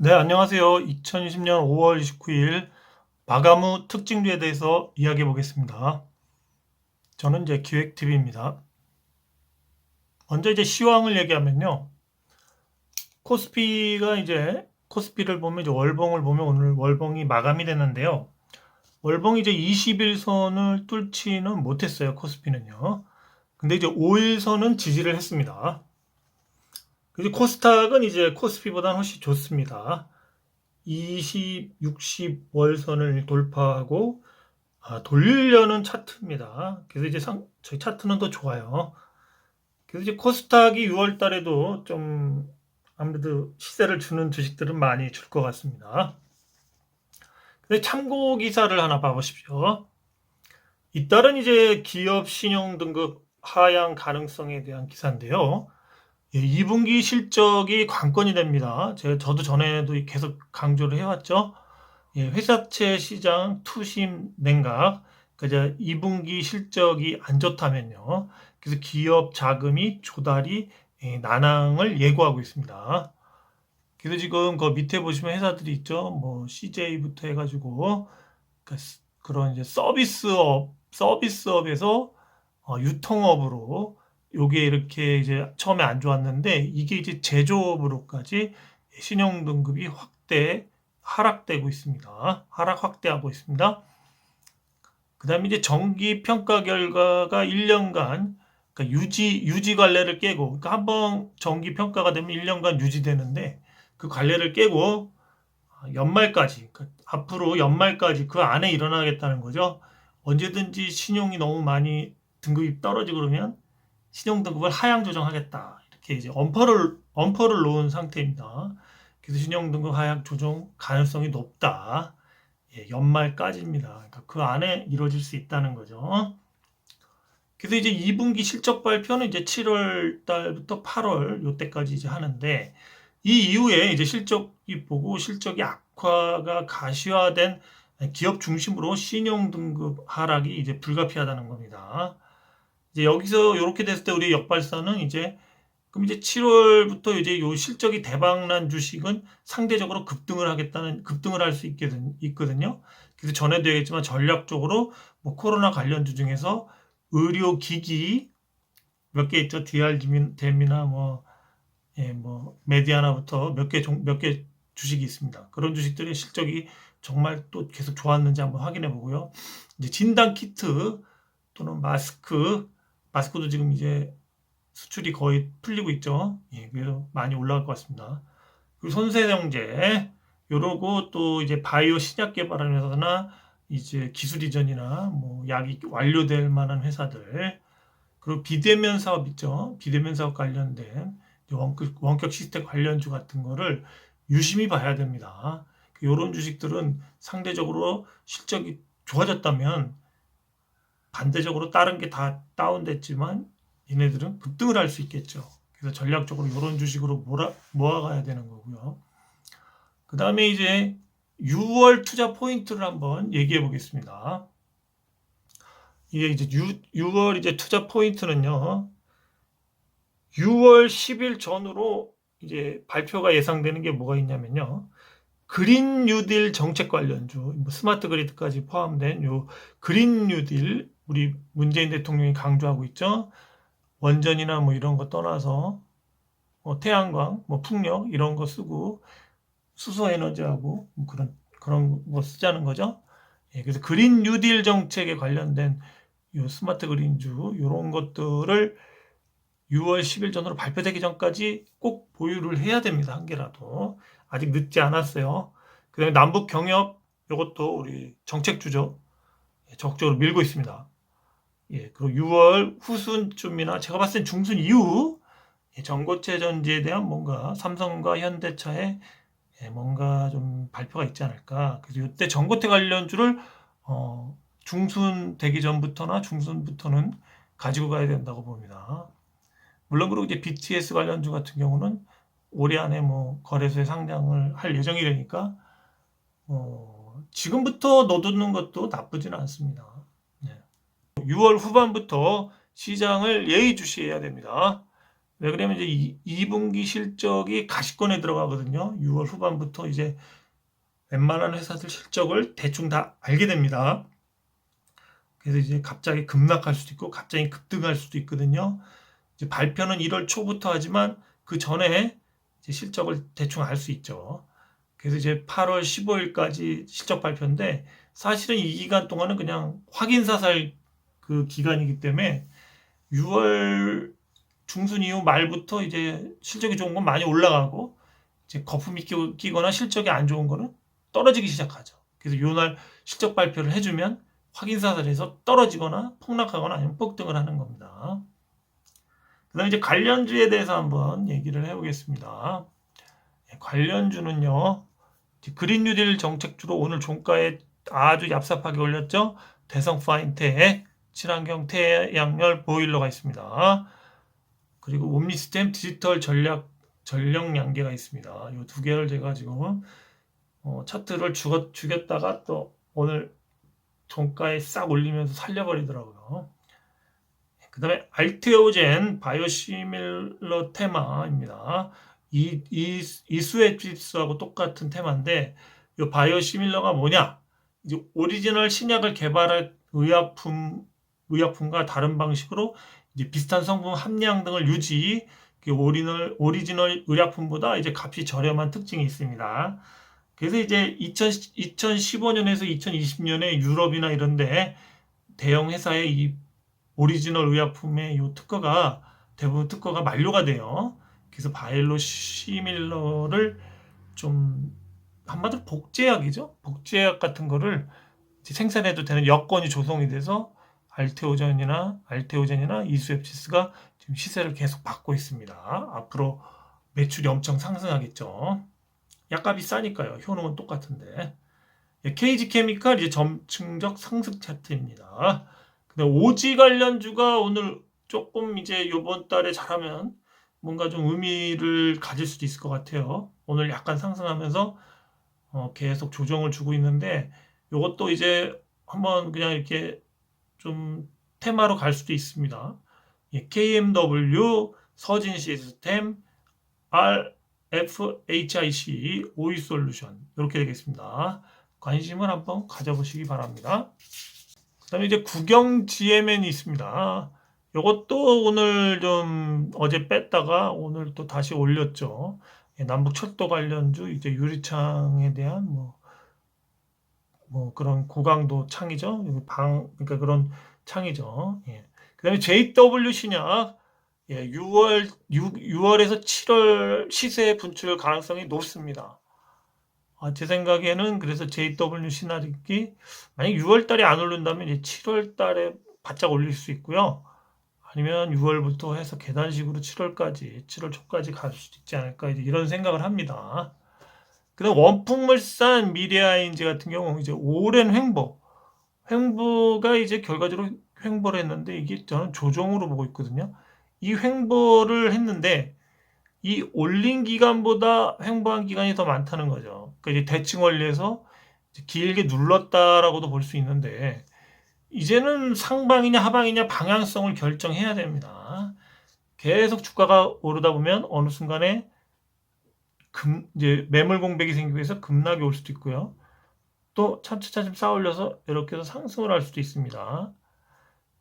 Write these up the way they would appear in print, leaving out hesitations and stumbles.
네, 안녕하세요. 2020년 5월 29일 마감후 특징주에 대해서 이야기해 보겠습니다. 저는 이제 기획TV입니다. 먼저 이제 시황을 얘기하면요. 코스피를 보면 이제 월봉을 보면 오늘 월봉이 마감이 됐는데요. 월봉이 이제 21선을 뚫지는 못했어요. 코스피는요. 근데 이제 5일선은 지지를 했습니다. 그래서 코스닥은 이제 코스피보다는 훨씬 좋습니다. 20, 60 월선을 돌파하고 돌리려는 차트입니다. 그래서 이제 저희 차트는 더 좋아요. 그래서 이제 코스닥이 6월 달에도 좀 아무래도 시세를 주는 주식들은 많이 줄 것 같습니다. 근데 참고 기사를 하나 봐보십시오. 이달은 이제 기업 신용 등급 하향 가능성에 대한 기사인데요. 2분기 실적이 관건이 됩니다. 저도 전에도 계속 강조를 해왔죠. 회사채 시장 투심 냉각, 그러니까 이제 2분기 실적이 안 좋다면요. 그래서 기업 자금이 조달이 난항을 예고하고 있습니다. 그래서 지금 그 밑에 보시면 회사들이 있죠. 뭐 CJ부터 해가지고 그런 이제 서비스업에서 유통업으로 요게 이렇게 이제 처음에 안 좋았는데 이게 이제 제조업으로까지 신용 등급이 하락되고 있습니다. 하락 확대하고 있습니다. 그다음에 이제 정기 평가 결과가 1년간 그러니까 유지 관례를 깨고 그러니까 한번 정기 평가가 되면 1년간 유지되는데 그 관례를 깨고 연말까지 그러니까 앞으로 연말까지 그 안에 일어나겠다는 거죠. 언제든지 신용이 너무 많이 등급이 떨어지고 그러면 신용 등급을 하향 조정하겠다. 이렇게 이제 엄퍼를 놓은 상태입니다. 그래서 신용 등급 하향 조정 가능성이 높다. 연말까지입니다. 그러니까 그 안에 이루어질 수 있다는 거죠. 그래서 이제 2분기 실적 발표는 이제 7월 달부터 8월 요때까지 이제 하는데 이 이후에 이제 실적이 악화가 가시화된 기업 중심으로 신용 등급 하락이 이제 불가피하다는 겁니다. 이제 여기서 이렇게 됐을 때 우리 역발사는 그럼 이제 7월부터 이제 요 실적이 대박난 주식은 상대적으로 급등을 할 수 있거든요. 그래서 전에도 얘기했지만 전략적으로 뭐 코로나 관련주 중에서 의료기기 몇 개 있죠. DRDM이나 뭐 메디아나부터 몇 개 주식이 있습니다. 그런 주식들의 실적이 정말 또 계속 좋았는지 한번 확인해 보고요. 이제 진단 키트 또는 마스크도 지금 이제 수출이 거의 풀리고 있죠. 그래서 많이 올라갈 것 같습니다. 그리고 손세정제, 요러고 또 이제 바이오 신약 개발하는 회사나 이제 기술 이전이나 뭐 약이 완료될 만한 회사들, 그리고 비대면 사업 있죠. 비대면 사업 관련된 원격 시스템 관련주 같은 거를 유심히 봐야 됩니다. 요런 주식들은 상대적으로 실적이 좋아졌다면 반대적으로 다른 게 다 다운됐지만 얘네들은 급등을 할 수 있겠죠. 그래서 전략적으로 이런 주식으로 모아가야 되는 거고요. 그 다음에 이제 6월 투자 포인트를 한번 얘기해 보겠습니다. 이게 이제 6월 이제 투자 포인트는요. 6월 10일 전으로 이제 발표가 예상되는 게 뭐가 있냐면요. 그린 뉴딜 정책 관련주, 뭐 스마트 그리드까지 포함된 요 그린 뉴딜 우리 문재인 대통령이 강조하고 있죠. 원전이나 뭐 이런 거 떠나서 뭐 태양광, 뭐 풍력 이런 거 쓰고 수소 에너지하고 뭐 그런 거 쓰자는 거죠. 그래서 그린 뉴딜 정책에 관련된 요 스마트 그린주 이런 것들을 6월 10일 전으로 발표되기 전까지 꼭 보유를 해야 됩니다. 한 개라도. 아직 늦지 않았어요. 그다음에 남북 경협 이것도 우리 정책주죠. 적극적으로 밀고 있습니다. 그리고 6월 후순쯤이나 제가 봤을 땐 중순 이후 전고체 전지에 대한 뭔가 삼성과 현대차의 뭔가 좀 발표가 있지 않을까. 그래서 이때 전고체 관련주를 중순 되기 전부터나 중순부터는 가지고 가야 된다고 봅니다. 물론 그리고 이제 BTS 관련주 같은 경우는 올해 안에 뭐 거래소에 상장을 할 예정이라니까 지금부터 넣어두는 것도 나쁘지는 않습니다. 6월 후반부터 시장을 예의주시해야 됩니다. 왜 그러냐면 이제 2분기 실적이 가시권에 들어가거든요. 6월 후반부터 이제 웬만한 회사들 실적을 대충 다 알게 됩니다. 그래서 이제 갑자기 급락할 수도 있고 갑자기 급등할 수도 있거든요. 이제 발표는 1월 초부터 하지만 그 전에 이제 실적을 대충 알 수 있죠. 그래서 이제 8월 15일까지 실적 발표인데 사실은 이 기간 동안은 그냥 확인 사살 그 기간이기 때문에 6월 중순 이후 말부터 이제 실적이 좋은 건 많이 올라가고 이제 거품이 끼거나 실적이 안 좋은 거는 떨어지기 시작하죠. 그래서 요날 실적 발표를 해주면 확인 사살에서 떨어지거나 폭락하거나 아니면 폭등을 하는 겁니다. 그다음에 이제 관련주에 대해서 한번 얘기를 해보겠습니다. 관련주는요, 그린 뉴딜 정책주로 오늘 종가에 아주 얍삽하게 올렸죠. 대성 파인텍, 친환경 태양열 보일러가 있습니다. 그리고 옴니스템 디지털 전력 양계가 있습니다. 이 두 개를 제가 지금 차트를 죽였다가 또 오늘 종가에 싹 올리면서 살려버리더라고요. 그 다음에 알테오젠 바이오시밀러 테마입니다. 이수에집스하고 똑같은 테마인데 이 바이오시밀러가 뭐냐? 이제 오리지널 신약을 개발할 의약품과 다른 방식으로 이제 비슷한 성분 함량 등을 유지, 오리지널 의약품보다 이제 값이 저렴한 특징이 있습니다. 그래서 이제 2015년에서 2020년에 유럽이나 이런데 대형 회사의 이 오리지널 의약품의 이 특허가 대부분 특허가 만료가 돼요. 그래서 바이오시밀러를 좀 한마디로 복제약이죠. 복제약 같은 거를 생산해도 되는 여건이 조성이 돼서 알테오젠이나 이수앱시스가 지금 시세를 계속 받고 있습니다. 앞으로 매출이 엄청 상승하겠죠. 약값이 싸니까요. 효능은 똑같은데. KG 케미칼 이제 점층적 상승 차트입니다. 근데 오지 관련주가 오늘 조금 이제 요번 달에 잘하면 뭔가 좀 의미를 가질 수도 있을 것 같아요. 오늘 약간 상승하면서 계속 조정을 주고 있는데 요것도 이제 한번 그냥 이렇게 좀 테마로 갈 수도 있습니다. KMW, 서진 시스템, RFHIC, 오이솔루션 이렇게 되겠습니다. 관심을 한번 가져보시기 바랍니다. 그 다음에 이제 국영 GMN이 있습니다. 이것도 오늘 좀 어제 뺐다가 오늘 또 다시 올렸죠. 남북 철도 관련주 이제 유리창에 대한 뭐 그런 고강도 창이죠. 그러니까 그런 창이죠. 예. 그다음에 JW 신약 6월에서 7월 시세 분출 가능성이 높습니다. 제 생각에는 그래서 JW 신약이 만약 6월 달에 안 오른다면 이제 7월 달에 바짝 올릴 수 있고요. 아니면 6월부터 해서 계단식으로 7월 초까지 갈 수도 있지 않을까 이런 생각을 합니다. 그다음 원풍물산 미래아인지 같은 경우 이제 오랜 횡보가 이제 결과적으로 횡보를 했는데 이게 저는 조정으로 보고 있거든요. 이 횡보를 했는데 이 올린 기간보다 횡보한 기간이 더 많다는 거죠. 그러니까 이제 대칭 원리에서 길게 눌렀다라고도 볼 수 있는데 이제는 상방이냐 하방이냐 방향성을 결정해야 됩니다. 계속 주가가 오르다 보면 어느 순간에 이제 매물 공백이 생기고 해서 급락이 올 수도 있고요. 또 차츰 쌓아 올려서 이렇게 해서 상승을 할 수도 있습니다.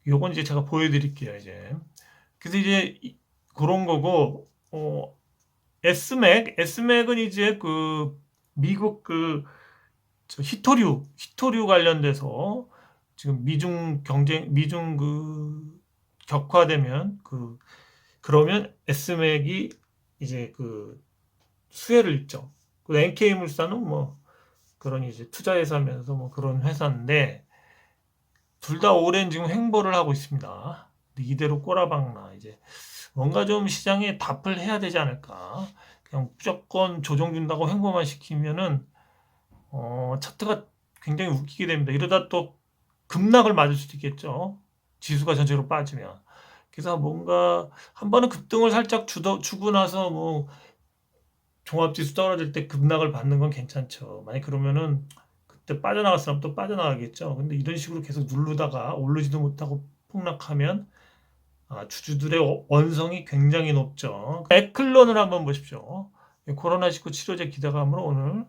요건 이제 제가 보여드릴게요, 이제. 그래서 이제 그런 거고, S맥은 이제 미국 히토류 관련돼서 지금 미중 격화되면 그러면 S맥이 이제 수혜를 입죠. NK물산은 그런 이제 투자회사면서 그런 회사인데 둘 다 오랜 지금 횡보를 하고 있습니다. 이대로 꼬라박나 이제 뭔가 좀 시장에 답을 해야 되지 않을까. 그냥 무조건 조정 준다고 횡보만 시키면은 차트가 굉장히 웃기게 됩니다. 이러다 또 급락을 맞을 수도 있겠죠. 지수가 전체로 빠지면. 그래서 뭔가 한 번은 급등을 살짝 주고 나서 종합지수 떨어질 때 급락을 받는 건 괜찮죠. 만약 그러면은 그때 빠져나갈 사람 또 빠져나가겠죠. 근데 이런 식으로 계속 누르다가 오르지도 못하고 폭락하면 주주들의 원성이 굉장히 높죠. 에클론을 한번 보십시오. 코로나19 치료제 기대감으로 오늘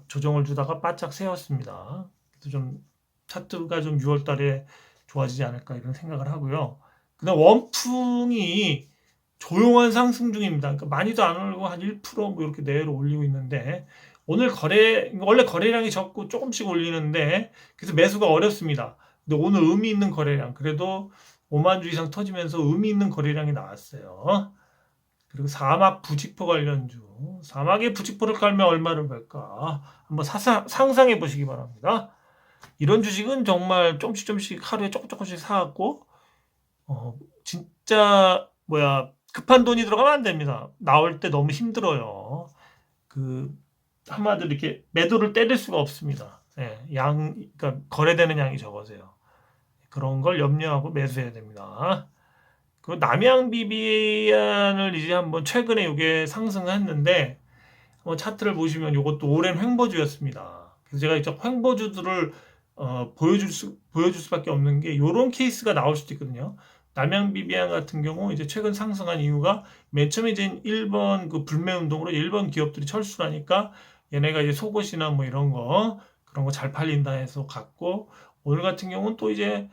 조정을 주다가 바짝 세웠습니다. 그래서 좀 차트가 좀 6월 달에 좋아지지 않을까 이런 생각을 하고요. 그다음 원풍이 조용한 상승 중입니다. 그러니까 많이도 안 올리고 한 1% 이렇게 내외로 올리고 있는데 오늘 원래 거래량이 적고 조금씩 올리는데 그래서 매수가 어렵습니다. 근데 오늘 의미 있는 거래량, 그래도 5만 주 이상 터지면서 의미 있는 거래량이 나왔어요. 그리고 사막 부직포 관련주, 사막의 부직포를 깔면 얼마를 벌까 한번 상상해 보시기 바랍니다. 이런 주식은 정말 조금씩 하루에 조금씩 사갖고 진짜 급한 돈이 들어가면 안 됩니다. 나올 때 너무 힘들어요. 한마디로 이렇게 매도를 때릴 수가 없습니다. 그러니까 거래되는 양이 적어서요. 그런 걸 염려하고 매수해야 됩니다. 그 남양 비비안을 이제 한번 최근에 이게 상승했는데 차트를 보시면 이것도 오랜 횡보주였습니다. 그래서 제가 이제 횡보주들을 보여줄 수밖에 없는 게 이런 케이스가 나올 수도 있거든요. 남양 비비안 같은 경우 이제 최근 상승한 이유가 맨 처음에 이제 1번 그 불매 운동으로 일본 기업들이 철수를 하니까 얘네가 이제 속옷이나 이런 거 그런 거 잘 팔린다 해서 갔고, 오늘 같은 경우는 또 이제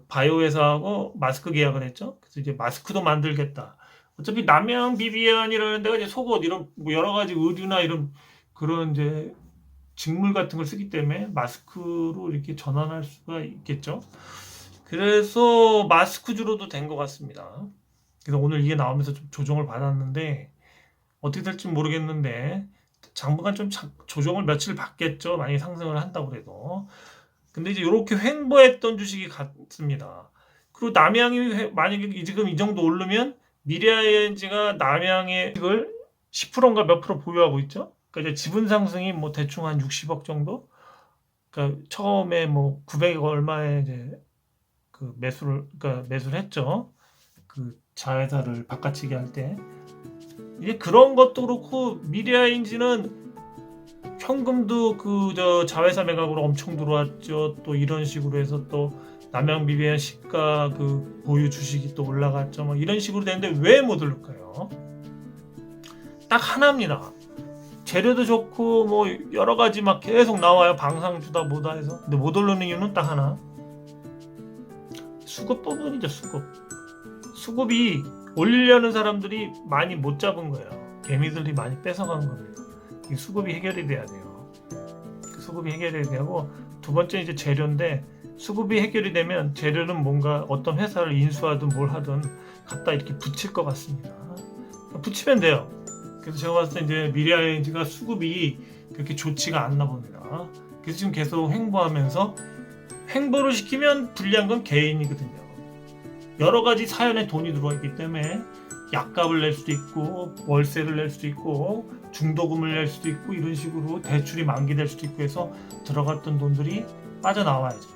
바이오 회사하고 마스크 계약을 했죠. 그래서 이제 마스크도 만들겠다. 어차피 남양 비비안이라는 데가 이제 속옷 이런 여러 가지 의류나 이런 그런 이제 직물 같은 걸 쓰기 때문에 마스크로 이렇게 전환할 수가 있겠죠. 그래서 마스크주로도 된 것 같습니다. 그래서 오늘 이게 나오면서 좀 조정을 받았는데 어떻게 될지 모르겠는데 당분간 좀 조정을 며칠 받겠죠. 만약에 상승을 한다고 해도. 근데 이제 이렇게 횡보했던 주식이 같습니다. 그리고 남양이 만약에 지금 이 정도 오르면 미래에너지가 남양의 주식을 10%인가 몇 프로 보유하고 있죠. 그러니까 이제 지분 상승이 대충 한 60억 정도. 그러니까 처음에 900억 얼마에 이제 매수를 했죠. 그 자회사를 바꿔치기 할 때. 이제 그런 것도 그렇고 미래에너지는 현금도 자회사 매각으로 엄청 들어왔죠. 또 이런 식으로 해서 또 남양 비비안 시가 보유 주식이 또 올라갔죠. 이런 식으로 되는데 왜 못 오를까요? 딱 하나입니다. 재료도 좋고 여러 가지 계속 나와요. 방상주다 뭐다 해서. 근데 못 오르는 이유는 딱 하나. 수급 부분이죠. 수급이 올리려는 사람들이 많이 못 잡은 거예요. 개미들이 많이 뺏어간 겁니다. 이 수급이 해결이 돼야 돼요. 수급이 해결이 되고, 두 번째 이제 재료인데, 수급이 해결이 되면 재료는 뭔가 어떤 회사를 인수하든 뭘 하든 갖다 이렇게 붙일 것 같습니다. 붙이면 돼요. 그래서 제가 봤을 때 이제 미래에너지가 수급이 그렇게 좋지가 않나 봅니다. 그래서 지금 계속 횡보하면서, 횡보를 시키면 불리한 건 개인이거든요. 여러 가지 사연에 돈이 들어와 있기 때문에 약값을 낼 수도 있고 월세를 낼 수도 있고 중도금을 낼 수도 있고 이런 식으로 대출이 만기될 수도 있고 해서 들어갔던 돈들이 빠져나와야죠.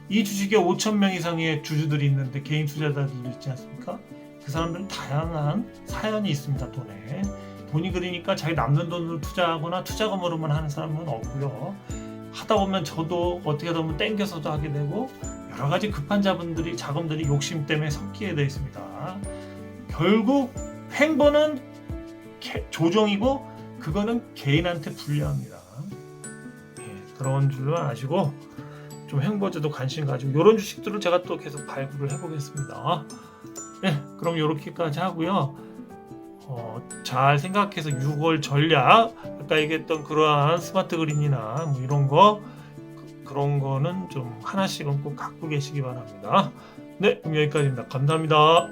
이 주식에 5,000명 이상의 주주들이 있는데 개인 투자자들도 있지 않습니까? 그 사람들은 다양한 사연이 있습니다. 돈이 그러니까 자기 남는 돈으로 투자하거나 투자금으로만 하는 사람은 없고요. 하다 보면 저도 어떻게 보면 땡겨서도 하게 되고 여러 가지 급한 자금들이 욕심 때문에 섞이게 되어 있습니다. 결국 횡보는 조정이고 그거는 개인한테 불리합니다. 그런 줄만 아시고 좀 횡보제도 관심 가지고 이런 주식들을 제가 또 계속 발굴을 해보겠습니다. 그럼 이렇게까지 하고요. 잘 생각해서 6월 전략, 아까 얘기했던 그러한 스마트 그린이나 이런 거 그런 거는 좀 하나씩은 꼭 갖고 계시기 바랍니다. 네, 그럼 여기까지입니다. 감사합니다.